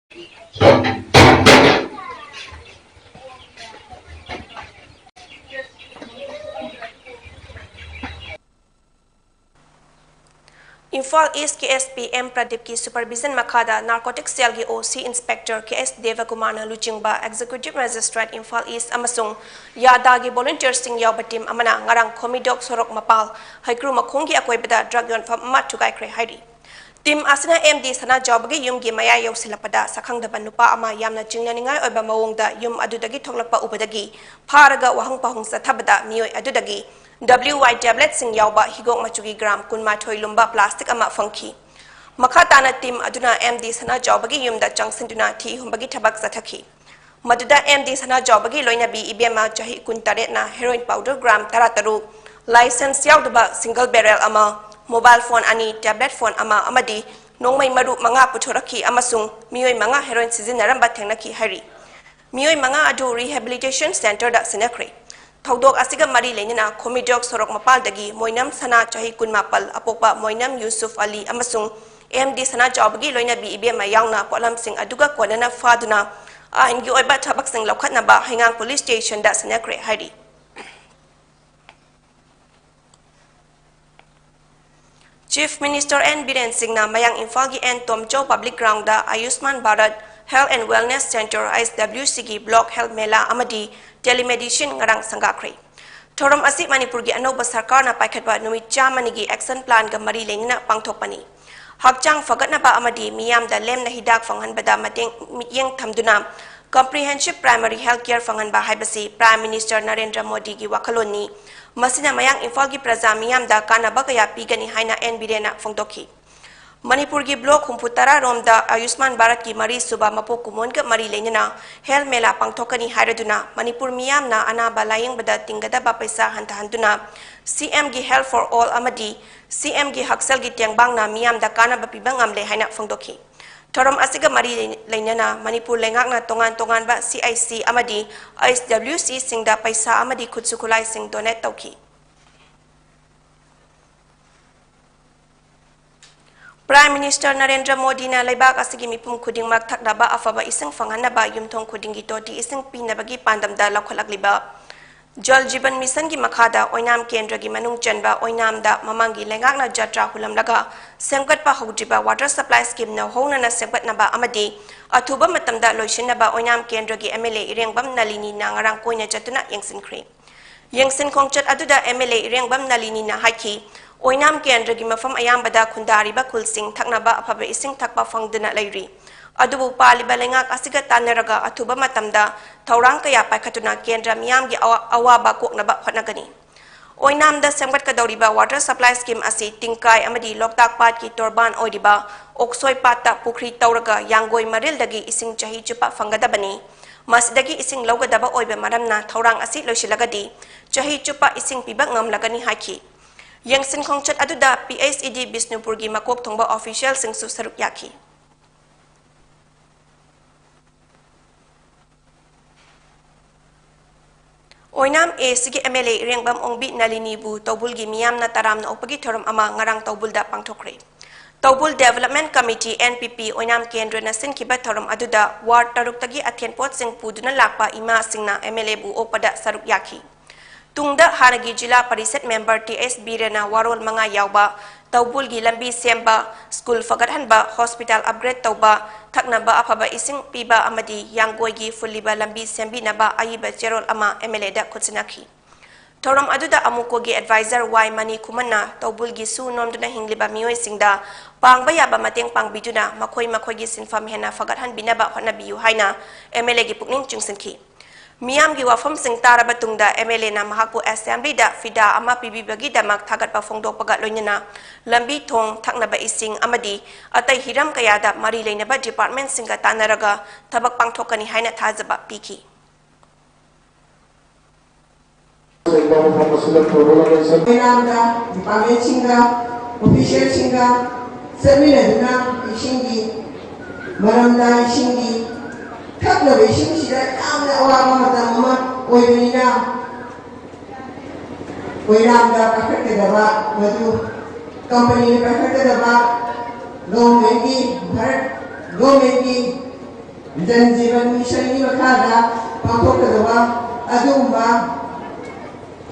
Imphal East KSP M Pradip ki supervision makhada narcotics cell gi OC Inspector KS Devakumar na luchingba Executive Magistrate Imphal East amasung yada gi volunteers sing yawba team amana ngarang Khomidok Sorok Mapal haikru makhong gi akoibada drug yon fam mat tugai kre hairi Team asina MD sana job gi yum gi maya yausilapada sakhangdaba nupa ama yamna chingnaningai oiba mawongda yum adudagi thoklakpa ubadagi pharaga wahang pahung sathabada mioi adudagi WY tablet sing yawba higok machugi gram kunma thoi lumba plastic ama fangki makhatana team aduna MD sana jobagi yumda changsinduna thi humbagi thabak sathaki maduda MD sana jobagi loina bi ibema chahi kuntare na heroin powder gram tarataru license yawdaba single barrel ama mobile phone ani tablet phone ama amadi nongmai maru manga puthoraki amasung mioi manga heroin sizinaramba thengnaki hari mioi manga adu rehabilitation center da sinakre Thaudok asiga mari lenina Khomidok Sorok Mapal dagi Moinam Sana Chahi Kunmapal Apopa Moinam Yusuf Ali amasung MD Sana Jobagi loina bi ibema yangna polam sing aduga konana faduna ingi oiba thabak sing lokhatna ba Hingang Police Station da sinakre hari Chief Minister N Biren Singh na mayang Imphal gi N Tomcho Public Ground da Ayushman Bharat Health and Wellness Center ISWCG Block Health Mela amadi telemedicine ngarang sangakre thorom asi Manipur gi anoba sarkar na paikhatba numit chamani gi action plan ga mari lengna pangthokpani hakchang fagatna ba amadi miyam da lem na hidak fanghan bada mateng mityeng thamduna comprehensive primary health care fanghan ba haibasi Prime Minister Narendra Modi gi wakhaloni masina mayang Imphal gi praja miyam da kanaba kaya pigani haina N Birena phongdokhi Manipur gi block humputara romda Ayushman Bharat ki mari suba mapok kumon ka mari lenina health mela pangthokani hairaduna Manipur miyam na anaba layeng bada tingada ba paisa hantahanduna CM gi health for all amadi CM gi haksal gi tiangbang na miyam da kana ba pibang amle haina phongdokhi thorom asiga mari lenina Manipur lengak na tongan ba CIC amadi ISWC singda paisa amadi khutsukulai sing donate tawki Prime Minister Narendra Modi na laibak asigi mipum khuding mak thakdaba afaba ising fanganaba yumthong khuding gi toti ising pinabagi pandamda lakholagliba Jal Jeevan Mission gi makhada Oinam Kendra gi manung chanba Oinam da mamangi lengakna jatra hulamlaga sengkatpa haujiba water supply scheme na hona na sengkatnaba amadi athuba matamda loisinaba Oinam Kendra gi MLA Irengbam Nalini na ngarang koina chatuna yengsinkhri yengsin khongchat aduda MLA Irengbam Nalini na haki Oinam Kendra gi mafam ayambada khundariba khulsing thaknaba afaba ising thakpa fangduna lairi adubu paliba lengak asiga tanaraga athuba matamda thaurang kaya paikhatuna Kendra miyam gi awaba koknaba hotnagani Oinam da semgat kadoriba water supply scheme asi tingkai amadi loktak pat ki torban oidiba oksoi patta pukri tauraga yanggoi maril dagi ising chahi chupa fangadabani masdagi ising logadaba oibe maramna thaurang asi loisilagadi chahi chupa ising piba ngamlagani haki Yangsin khongchat aduda PHED Bisnupur gi makok thongba official sing su saruk yaki Oinam A sigi MLA Irengbam Ongbi Nalini bu Tobul gi miyam na taram na opagi thorom ama ngarang Tobul da pangthokre Tobul Development Committee NPP Oinam Kendra na sin kiba thorom aduda ward taruk tagi athian pot sing puduna lakpa ima singna MLA bu opada saruk yaki Tungda Hanagi Jila Pariset Member TS Birena Warol Manga Yauba, Taubul gi lambi semba, school fagathanba, hospital upgrade tauba, thaknaba afaba ising piba amadi yanggoi gi fuliba lambi sembi naba ayiba Gerol ama MLA da kutsinaki. Thorom aduda amuko gi advisor Y Mani Kumana, Taubul gi su nomduna hingliba miyoy singda, pangba yaba mateng pangbiduna, makoy gi sinfam hena fagathan binaba hotnabiyu haina, MLA gi pukning chungsinki. Miyam gi wafam sing taraba tungda MLA na mahakpu assembly da fida ama PB bagi damak thagat pa phongdok pagat loinana lambi thong thaknaba ising amadi atai hiram kaya da mari leinaba department singa tanaraga thabak pangthokani haina thajaba piki Inamda department singa official singa seminar na isingi maramda isingi Kakna besin sida amna awama matama oinina oinamda pakate daba madu company ne pakate daba government ki Jal Jeevan Mission ni makada pangkokadawa adumba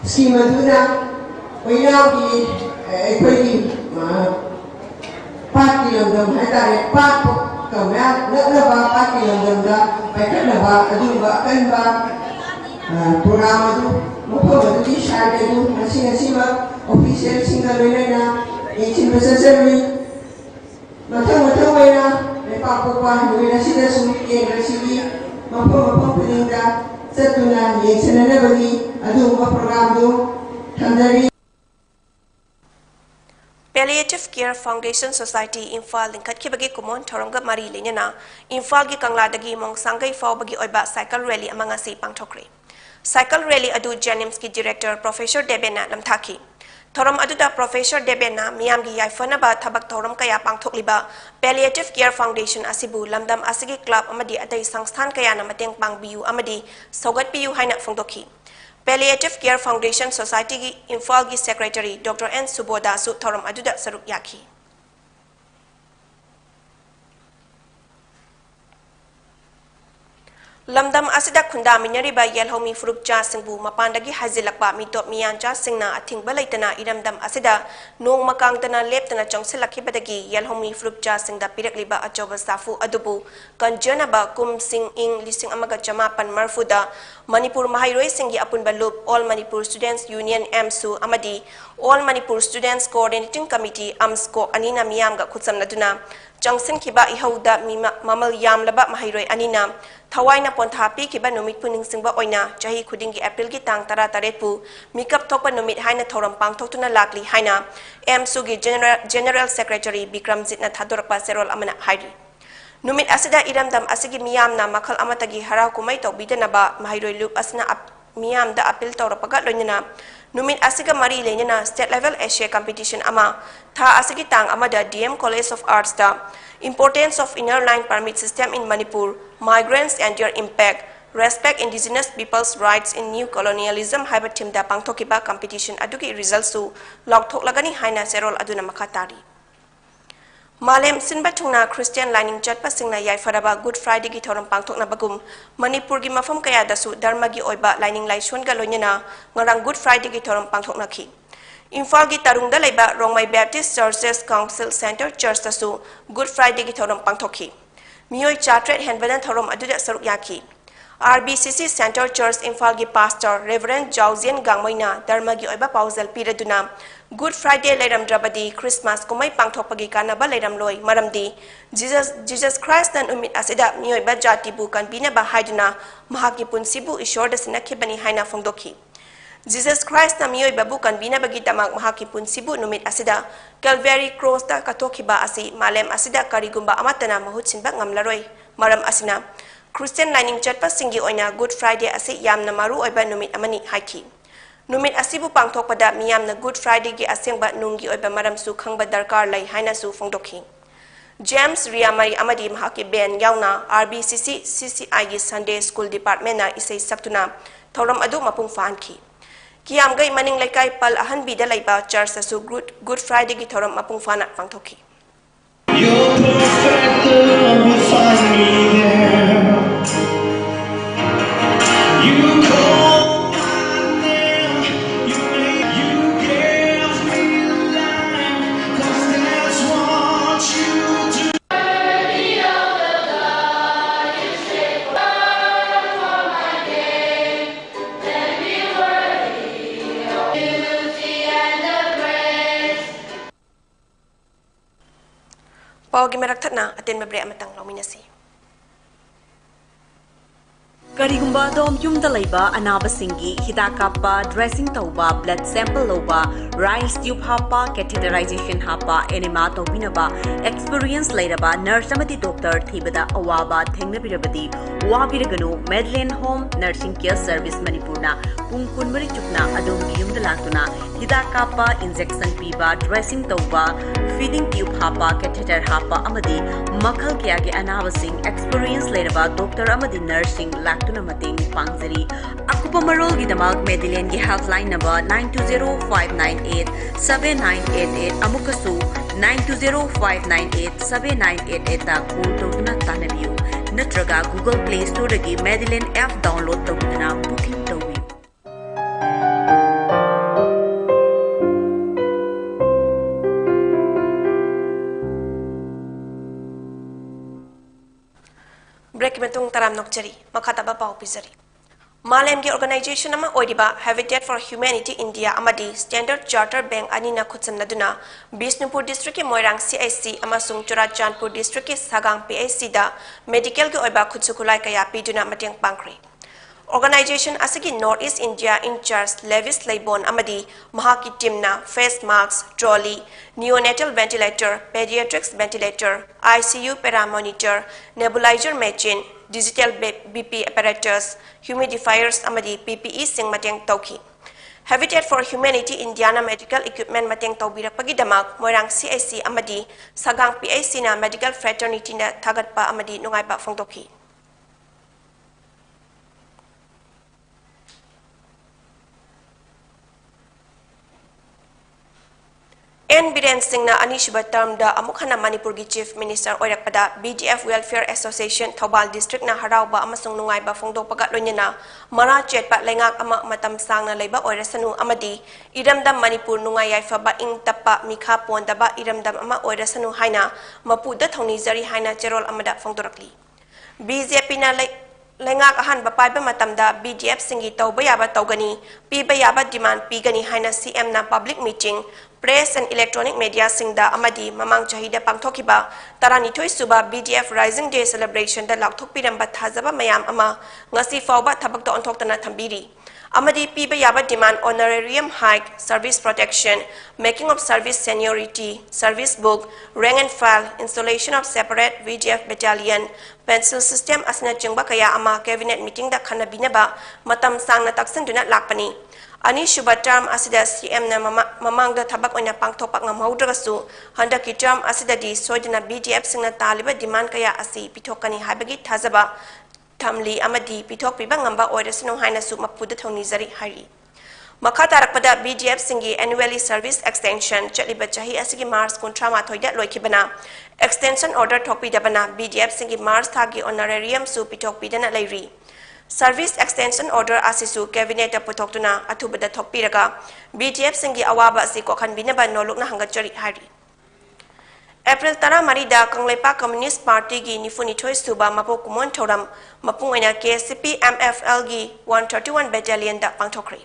scheme aduna oinawgi aikoigi party langdam haitare pat kamya naglaba party langdamda paikadaba adumba kanba program adu mukho di share adu nasi official single loina in processor matang waina Papa, we are sitting in the city, Mapa Pulinda, Setuna, Yansanabadi, Aduma Programdo, Kandari. Palliative Care Foundation Society Infal Linkat Kibagi Kumon Toronga Mari Linana, Infal Gi Kangladagi Mong Sangai Faubagi Oiba Cycle Rally among a Pang Tokri. Cycle Rally Adu Janimski Director Professor Debena Lamtaki. Thorom aduda Professor Debena Miamgi Yaifanaba Tabak Thorom Kaya Pangthokliba Palliative Care Foundation Asibu Lamdam Asigi Club Amadi Atay Sangstan Kaya na Mateng Pangbiyu Amadi Sogat Piyu Haina Fongdoki Palliative Care Foundation Society Infal Gi Secretary Dr. N. Suboda Su Thorom aduda Saruk Yaki Lamdam asida khunda minariba yelhomi furupcha singbu mapandagi hajilakpa mitop miyancha singna athingba leitana iramdam asida nong makangtana leptana chongsilakibadagi yelhomi furupcha singda pirakliba achoba safu adubu kanjanaba kum sing ing lising amaga chamapan marfuda Manipur Mahairoi Singi Apunba Loop All Manipur Students Union AMSU Amadi All Manipur Students Coordinating Committee AMSCO Anina Miyamga Kutsamnaduna Jangsin Kiba Ihauda Mamal Yam Laba Mahairoi Anina Tawaina Ponthapi Kiba Numit Puning Singba Oina Jahi Kudingi April Gitang Tara Tarepu Mikap Tokpa Numit Haina Thoram Pang Tokuna Lakli Haina AMSU Gi General Secretary Bikram Zitna Thadorpa Serol Amana Hairi Numit asida iramdam asigi miyam na makal amatagi harau kumay to bidanaba Mahairoi Loop asna miyam da appeal tawrapaga loinana Numit asiga mari lenyana state level Asia competition ama tha asigi tang amada DM College of Arts da importance of inner line permit system in Manipur migrants and their impact respect indigenous people's rights in new colonialism haiba timda pangthokiba competition adugi results su lagthoklagani haina serol aduna makatari Malem Sinba Tungna Christian Lining Jatpa Singna Yaifaraba Good Friday gi thoram pangthokna bagum Manipur gi mafam kaya dasu dharma gi oiba lining laishon ga loinena ngarang Good Friday gi thoram pangthokna ki Imphal gi tarungda leiba Rongmai Baptist Churches Council Center Church dasu Good Friday gi thoram pangthokhi Mioi Chatret Henbadan thoram aduda saruk yaki RBCC Center Church Imphal gi Pastor Reverend Jauzian Gangmoina dharma gi oiba pauzal piraduna Good Friday Leiram Drabadi Christmas kumay pangthokpagi kanaba Leiram Loi Maramdi Jesus Christ nan umit asida miyoy ba jati bu kan binaba haiduna mahaki punsibu ishorda sinakibani haina fongdoki Jesus Christ na miyoy babu kan binabagi damag mahaki punsibu numit asida Calvary Cross ta katokiba asi malem asida karigumba amatana mahutsinba ngamlaroi maram asina Christian Lining Chatpa Singi oina Good Friday asi yamna maru oiba numit amani haiki Numit asibu pangthokpada miyam na Good Friday gi asengba nunggi oiba maram su khangba darkar lai haina su fongdokhi James Riamari amadi mahaki ben yauna RBCC CCI gi Sunday School Department na isay saktuna thoram adu mapung faanki Kiyam gai maning laikai pal ahan bida laiba church su Good Friday gi thoram mapung faana pangthokhi Your perfect love will find me there. You call Pawagi meraktatna atin mabre amatang lauminasi Karigumba dom yumda laiba anabasinggi hidak kappa dressing tauba blood sample loba rice tube hapa catheterization hapa enema tobinaba experience lairaba nurse amati doctor thibada awaba thengnabirabadi wabiraganu Medline Home Nursing Care Service Manipurna pungkun mari chukna adom yumda laktuna hidak kappa injection piba dressing tauba feeding tube hapa catheter hapa amadi makhal kya ge anabasing experience lairaba doctor amadi nursing tuna mating pangzari akupa marol gi damag Medline gi helpline number 9205987988 amukasu 9205987988 ta call to na tanabiu नत्रगा Google Play Store dagi Madeline app download tawduna booking tawi Break metung taram nokchari makhataba pau pizari Malemgi organization ama oidiba Habitat for Humanity India amadi Standard Charter Bank anina khutsanaduna Bisnupur district ki Moirang CIC amasung Churachandpur district ki Sagang PIC da medical ki oiba khutsukulai kaya piduna mateng pangkri Organization asigi Northeast India in charge Levis Laibon amadi mahaki teamna face masks, trolley, neonatal ventilator, pediatrics ventilator, ICU paramonitor, nebulizer machine, digital BP apparatus, humidifiers amadi PPE sing mateng tauki. Habitat for Humanity Indiana medical equipment mateng taubirakpagi damak Moirang CIC amadi Sagang PIC na medical fraternity na thagatpa amadi nungaiba phongdoki. N. Biren Singh na anishiba term da amukhana Manipur gi Chief Minister oirakpada BDF Welfare Association Thobal District na harauba amasung nungaiba phongdokpaga loinena mara chetpa lengak ama matam sangna leiba oirasanu amadi iramdam Manipur nungai yaifaba ing tappa mikha pondaba iramdam ama oirasanu haina mapuda thongni jari haina cherol amada phongdorakli BJP na lengak ahan bapaiba matamda BDF singi tauba yaba taugani piba yaba demand pigani haina CM na public meeting Press and Electronic Media Singda Amadi Mamang Chahida Pangthokiba Taranithoi Suba BDF Rising Day Celebration da Laktokpiramba Thazaba Mayam Ama Ngasi Fauba Thabakta Onthoktana Thambiri Amadi Piba Yaba demand honorarium hike, service protection, making of service seniority, service book, rank and file, installation of separate VGF battalion, pencil system asna chingba kaya ama cabinet meeting da khanabinaba matam sangna taksanduna lakpani Ani Shuba term asida CM na mamang da tabak oina pangthopak ngamhaudragasu handaki term asida di soidina BDF singna taliba demand kaya asi pitokani habagi thazaba tamli amadi pitok piba ngamba oirasnu haina su mapuda thongni jari hari makha tarakpada BDF singi annually service extension chaliba chahi asigi Mars kuntra ma thoida loikibana extension order thokpi dabana BDF singi Mars thagi honorarium su pitok pidana lairi Service Extension Order Asisu Cabinet Putoktuna Atubada Topiraga BDF Singi Awaba Si Kokhan Binaba no Lukna Hangachari Hari April Tara Marida Kanglepa Communist Party Gi Nifuni Choi Suba Mapo Kumon Toram Mapungena KCP MFL Gi 131 Battalion da Pangtokri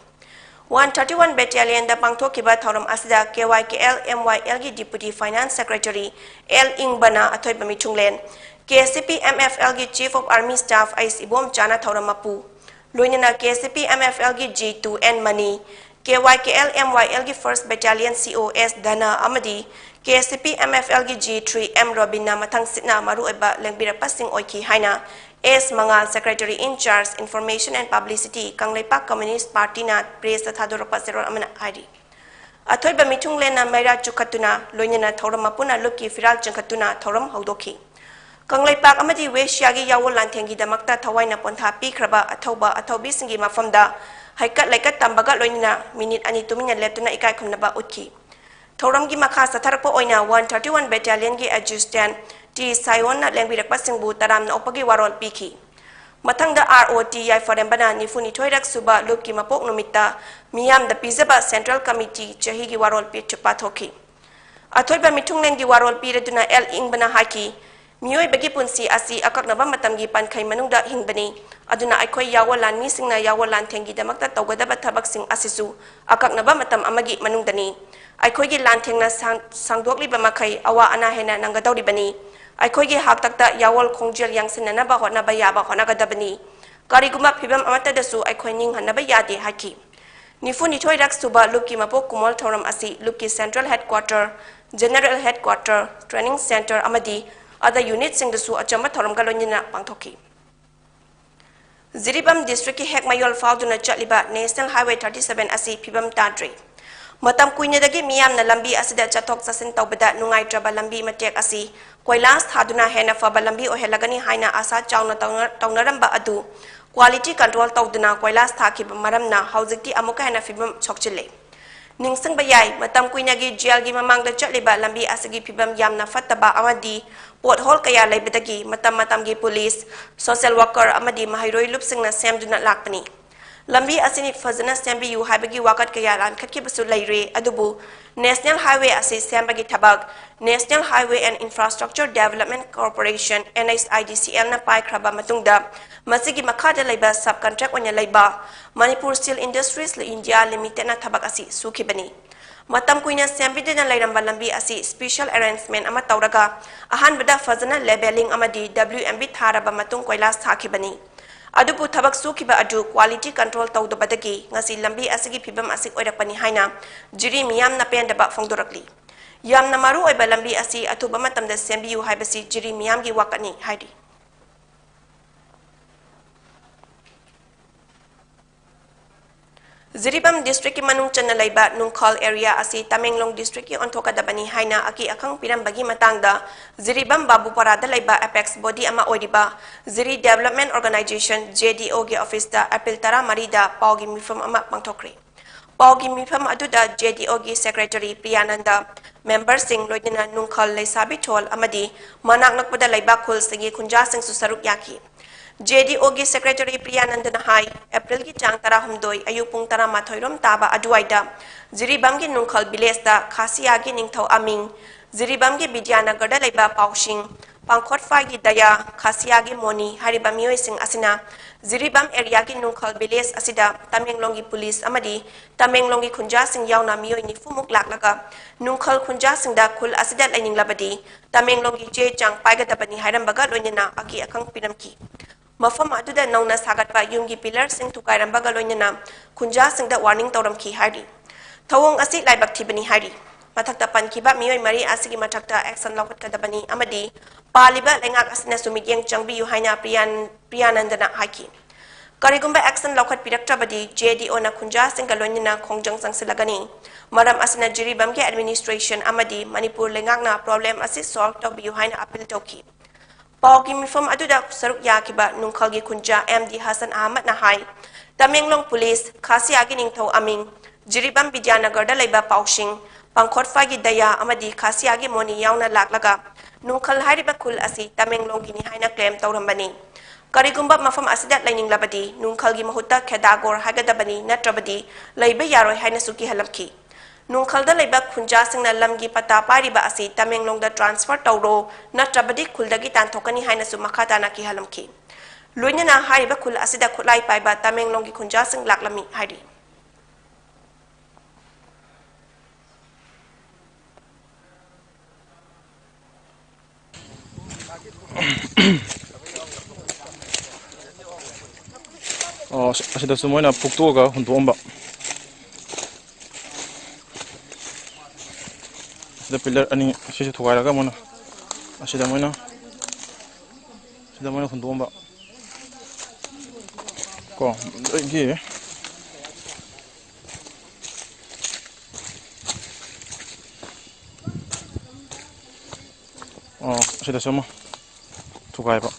131 Battalion da Pangtokiba Thoram Asida KYKL MYL Gi Deputy Finance Secretary L Ingbana Atoy Bamichunglen KCP MFL gi Chief of Army Staff Ais Ibom Chana Thoramapu Luinana KCP MFL gi G2N Mani KYKL MYL gi 1st Battalion COS Dana Amadi KCP MFL gi G3M Robina Mathang Sitna Maru Eba Lengbira Passing Oiki Haina S Mangal Secretary in Charge Information and Publicity Kangleipak Communist Party na Press Thadoropa Zero Amana Hari Athoy Bamichunglen na Maira Chukatuna Luinana Thoramapuna Luki Firal Changkatuna Thoram Haudoki Kangleipak amadi Weshyagi Yawol Lantengi Damakta Tawaina Pontha Pikraba Athoba Athobi Singi Mafamda Haikat Laikat Tambaga Loinina Minute Anitumina Leptuna Ikai Kumnaba Utki Thoramgi Makha Satarpo Oina 131 Battalion Gi Adjutant T Sayona Lengbira Passingbu Taram na Opagi Warol Piki Matangda ROT Yai Forembana Nifuni Toirak Suba Lupki Mapok Numita Miyam the Pizaba Central Committee Chahigi Warol Pitupatoki Athoiba Mitunglen Gi Warol Pireduna El Ingbana Haki Mioi bagi punsi asi akaknaba matamgi pankai manungda hingbani aduna aikoi yawalan misingna yawalan tengi damakta tawgadaba tabak sing asisu akaknaba matam amagi manungdani aikoi gi lantengna sangdokli bamakai awa ana hena nangadawri bani aikoi gi haktakta yawal khongjel yangsinna ba hona ba yaba hona gadabani kariguma phibam amata dasu aikoi ning hanaba yade haki Nifuni Toy Rak Suba Luki Mapok Kumol Thoram asi Luki Central Headquarter General Headquarter Training Center Amadi other units sing the su achama thoram galonina pangthoki Ziribam district ki hek mayol fauduna chatliba National Highway 37 asi phibam tadri matam kuinedagi miyam na lambi asida chathok sasin tawbada nungai traba lambi matek asi koilas thaduna hena faba lambi ohelagani haina asa chawna tawnaramba adu quality control tawduna koilas thaki maramna haujikti amuka hena phibam chokchile ningsangba yai matam kuinagi jail gi mamangda chatliba lambi asigi phibam yamna fattaba amadi pothole kaya laibadagi matam gi police social worker amadi mahairoi lupsingna semduna lakpani lambi asini fazana sembi yu haibagi wakat kaya lan khatki basu laire adubu national highway asi sembagi thabak national highway and infrastructure development corporation NHIDCL na pai khraba matungda masigi makhada laiba subcontract onya laiba Manipur Steel Industries India Limited na thabak asi sukhibani matam kuina sembidena lairamba lambi asi special arrangement ama tawraga ahanbada fazana labeling amadi WMB tharaba matung koilas thakibani adubu thabak sukiba adu quality control tawdabadagi ngasi lambi asigi phibam asik oirakpani haina jiri miyam na pendaba phongdorakli yamna maru oiba lambi asi athuba matamda sembiu haibasi jiri miyam gi wakani haidi Ziribam district ki manung chana laiba nungkhal area asi Tamenglong district ki onthoka dabani haina aki akhang piram bagi matangda Ziribam Babupara da laiba apex body ama oidiba Ziri Development Organization JDO gi office da April tara marida paugi mifam ama pangthokre paugi mifam aduda JDO gi secretary Priyananda member sing loidina nungkhal leisabi thol amadi manak nakpada laiba khul singi khunja sing su saruk yaki JDO gi secretary Priyananda Hai April ki chang tara humdoi ayupung tara mathoirom taba aduaida Ziribam gi nungkhal village da Khasiya gi ningthau aming Ziribam gi Vidyanagar da laiba paushing pangkhot fai gi daya Khasiya gi moni hariba mioi sing asina Ziribam area gi nungkhal village asida Tamenglong gi police amadi Tamenglong gi khunja sing yauna mioi ni fumuk laklaga nungkhal khunja sing da khul asida laining labadi Tamenglong gi je chang paiga dabani hairam baga loinena aki akhang piramki mafam aduda nauna sagatba yumgi pillar sing tukairam baga loinena khunja sing da warning tawram ki hari thawong asi laibak thibani hari mathakta pankiba mioi mari asigi mathakta action lawat kadabani amadi paliba lengak asina sumigyeng changbi yu haina Priyanandana haki karigumba action lawat piraktrabadi JDO na khunja sing galonina khongjang sangsilagani maram asina Jiribam ge administration amadi Manipur lengak na problem asi solve tobi yu haina appeal toki paugi mifam aduda saruk yakiba nungkhalgi khunja MD Hassan Ahmad na hai Tamenglong police Khasiya gi ningthau aming Jiribam Vidyanagar da laiba paushing pangkhot fagi daya amadi Khasiya gi moni yauna laklaga nungkhal hariba khul asi Tamenglong gi ni haina claim tawrambani karigumba mafam asida laining labadi nungkhal gi mahutta khedagor hagadabani natrabadi laiba yaroi haina suki halamki nungkhal da laiba khunja singna lamgi pata pariba asi Tamenglong da transfer tawro natrabadi khuldagi tanthokani haina su makhata na ki halamki loinana hariba khul asida khulai paiba Tamenglong gi khunja sing laklami hari asida sumoina phuktoga hundomba asida pillar ani sisi thugairaga mona asida moina hundomba ko gi asida sumo thugaiba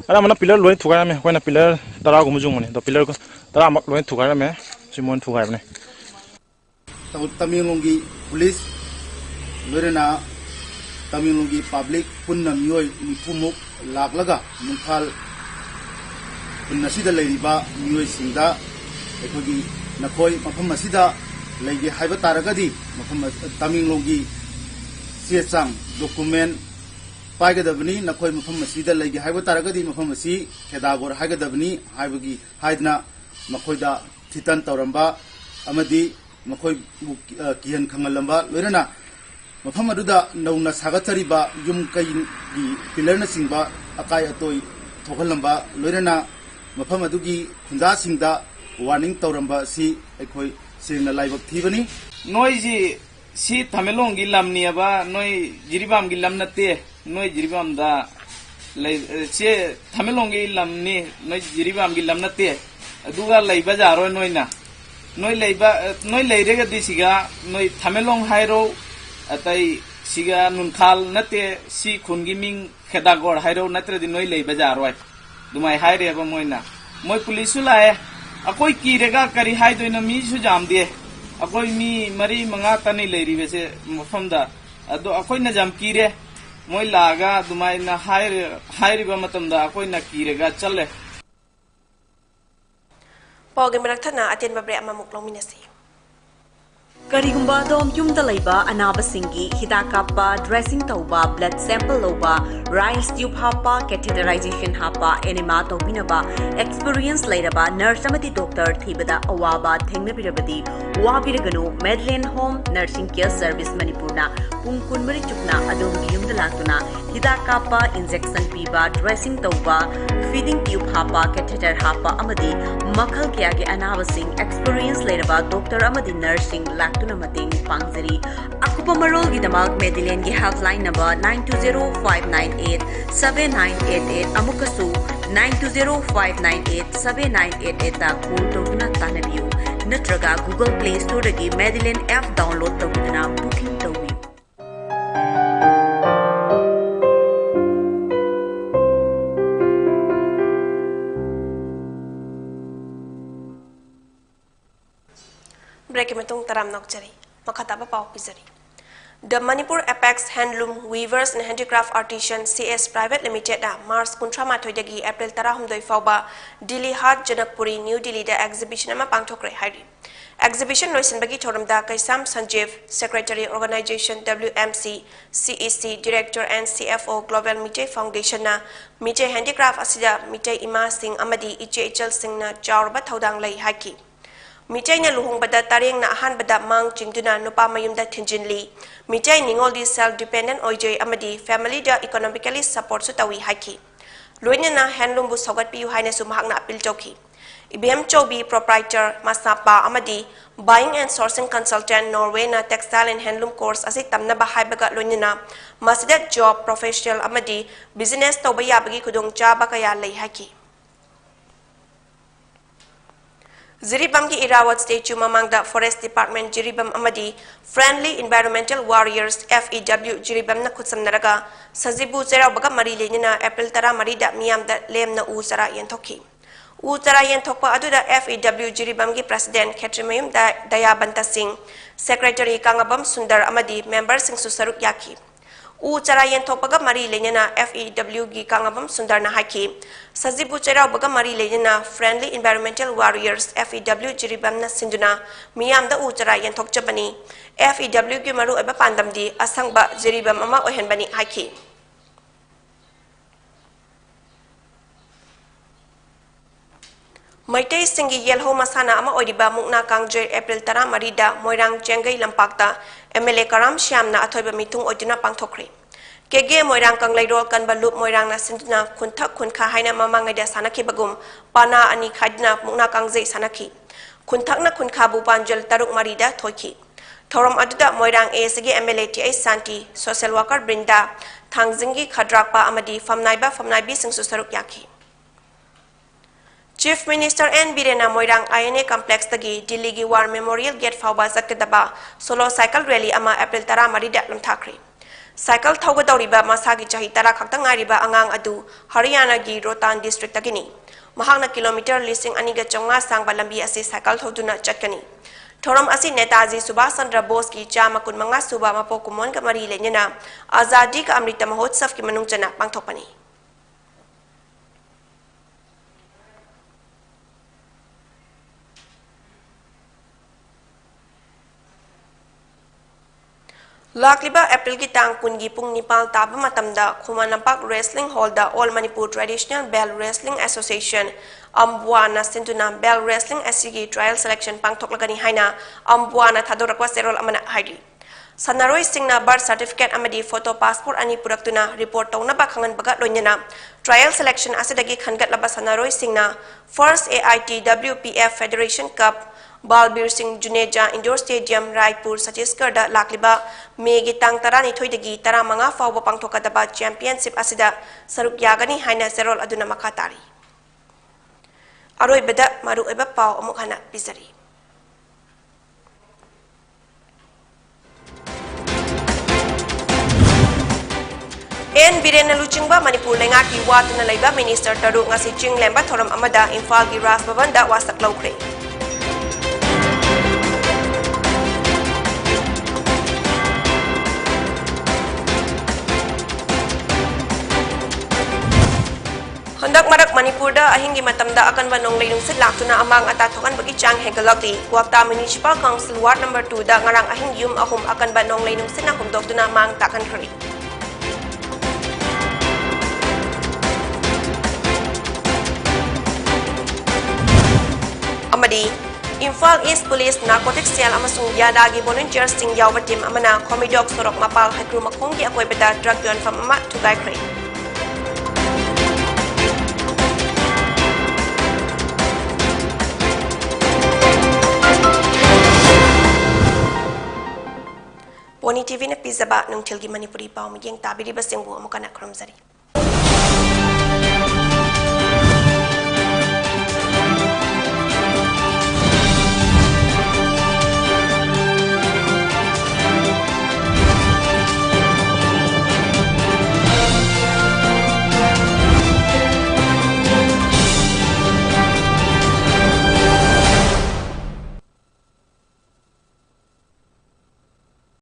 ana mana pillar loi thugai me koina pillar tara gum jung mani to pillar ko tara mak loi thugai me simon thugai me Tamenglong gi police lorena Tamenglong gi public punna mioi ni pumuk laklaga nungkhal punna sida leiriba mioi singda ekogi nakoi mafam asida leige haiba taragadi mafam Tamenglong gi siachang document पाइगदबनी नखोय मफम मसीदा लेगे हाइबो तारगदी मफम मसी खेदागोर हाइगदबनी हाइबगी हाइदना मखोयदा थितन तौरंबा अमदी मखोय किहन खंगलंबा लोरना मफम अदुदा नौना सागतरिबा yum कयिगी पिलरना Simba अकाय अतोय थोखलंबा लोरना मफम अदुगी खुंदा सिंगदा warning तौरंबा सी अखोय सेंगना लाइबक थीबनी नोयजी सी Tamenglong gi lamni aba noi Jiribam gi lam nate noi Jiribam da se Tamenglong gi lamni noi Jiribam gi lam nate aduga leiba jaro noina noi leirega disiga noi Tamenglong hairo atai siga nunkhal nate si khungi ming khedagor hairo natre di noi leiba jaro dumai haire aba moina moi police lae अकोई कीरेगा करी high तो इन मी सुजाम दिए अकोई मी मरी मंगा तनी लेरी वैसे मफमदा अदो अकोई न जम कीरे मोई लागा दुमाई न हायर बमतमदा अकोई न कीरेगा चले Pawge marathana aten babre ama muklongminasi. Karigumba dom yumda laiba anaba singi hidakapa dressing tauba blood sample loba rice tube hapa catheterization hapa enema tobinaba experience lairaba nurse amati doctor thibada awaba thengnabirabadi wabiraganu Medlane Home Nursing Care Service Manipurna pungkun mari chukna adom yumda latuna hidakapa injection piba dressing tauba feeding tube hapa catheter hapa amadi makhal kya ge anaba sing experience lairaba doctor amadi nursing tuna mating pangzari akupa marol gi damak Medlane gi helpline number 9205987988 amukasu 9205987988 ta call tawna tanabiu natraga Google Play Store gi Medlane app download tawduna booking tawi Break metung taram nokjari makhataba pau pizari. The Manipur Apex Handloom Weavers and Handicraft Artisan CS Private Limited da Mars kuntrama thoidagi April 12 fauba Delhi Hat Janakpuri New Delhi da exhibition ama pangthokre hari. Exhibition loisinbagi thoramda Kaisam Sanjeev Secretary Organization WMC CEC Director and CFO Global Mijay Foundation na Mijay Handicraft asida Mijay Ima Singh amadi Iche Ichal Singh na chawrba thodang lai haki. Mijay na luhongbada tareng na ahanbada mang chingduna nupa mayumda thinjinli Mijay ningoldi self-dependent oijay amadi family da economically support su tawi haki loina na handloom bu sogat piu haina su mahakna apil chokhi IBM Chobi proprietor Masapa amadi buying and sourcing consultant Norway na textile and handloom course asik tamna ba haibaga loina na masida job professional amadi business tawba yabagi kudong chaba kaya lay haki Jiribam ki Irawat statue mamangda Forest Department Jiribam amadi Friendly Environmental Warriors FEW Jiribam na kutsam naraga Sajibu Zeraw baga mari lenina April tara mari da miyam da lem na uzara yentoki. Uzara yentokpa aduda FEW Jiribam ki President Ketrimayum Dayabanta Singh Secretary Kangabam Sundar amadi Member Singh Susaruk Yaki. Uchara yentokpaga mari lenina FEW gi Kangabam Sundar na haki Sajibu Zeraw baga mari lenina Friendly Environmental Warriors FEW Jiribam na sinduna miyam da uchara yentok chabani FEW gi maru eba pandamdi asangba Jiribam ama ohenbani haki Maitai Singi Yelho Masana ama oiriba mukna kangjer April tara marida Moirang Jengai Lampakta MLA Karam Shyam na athoiba mitung oiduna pangthokri Kege Moirang Kanglairol kanba lup Moirang na sinduna kunthak kunkha haina mamangai da sanaki bagum pana ani khadna mukna kangjei sanaki kunthak na kunkha bu panjal taruk marida thoiki Thoram aduda Moirang ASG MLA TI Santi Social Worker Brinda Thangjingi Khadrakpa amadi famnaiba famnaibi singsu saruk yaki Chief Minister N. Birena Moirang INA Complex tagi Delhi gi War Memorial Gate fauba zakadaba solo cycle rally ama April tara marida lamthakri. Cycle thauga dauriba masagi chahi tara khakta ngariba angang adu Haryana gi Rohtan district tagini. Mahakna kilometer listing aniga chonga sangba lambi asi cycle thoduna chatkani. Thoram asi Netaji Subhash Chandra Bose ki chama kun manga suba mapo kumon ka mari lenyana Azadi ka Amrita Mahotsav ki manung chana pangthokpani. Lakliba April ki tang kungi pung nipal taba matamda Khumanampak Wrestling Hall da All Manipur Traditional Bell Wrestling Association Ambuana Sintuna Bell Wrestling SCG Trial Selection pangthok lagani haina Ambuana thadorakwa serol amana hairi Sanaroi Singna birth certificate amadi photo passport ani puraktuna report tawna ba khangan baga loinana trial selection asidagi khangat laba Sanaroi Singna first AIT WPF Federation Cup Balbir Singh Juneja Indoor Stadium Raipur Chhattisgarh da lakliba Megi tang tarani thoidagi tara manga fauba pangthokadaba championship asida saruk yagani haina serol aduna makatari Aroi beda maru eba pau amuk hana bizari KN Birena Luchingba Manipur Lengaki Watuna Laiba Minister Taru ngasi Ching Lemba Thoram Amada Imphal gi Ras Bhavanda wasak laukre. Hendak marak Manipur da ahingi matamda akan banong laylung sidlak tuna amang atatokan bagi chang hegalagdi. Wakta Municipal Council Ward number 2 da ngarang ahing yum ahum akan banong laylung sidnak humdok tuna amang takan kri. Amadi Imphal East Police Narcotics Cell amasung yadagi volunteers sing yawba team amana komidok sorok mapal hakru makhunggi akoy beda drug yon fam amat tugay kri. Poni TV na pizza ba nung tilgi Manipuri pa umiging tabiri ba siyang buo mo ka na krumzari.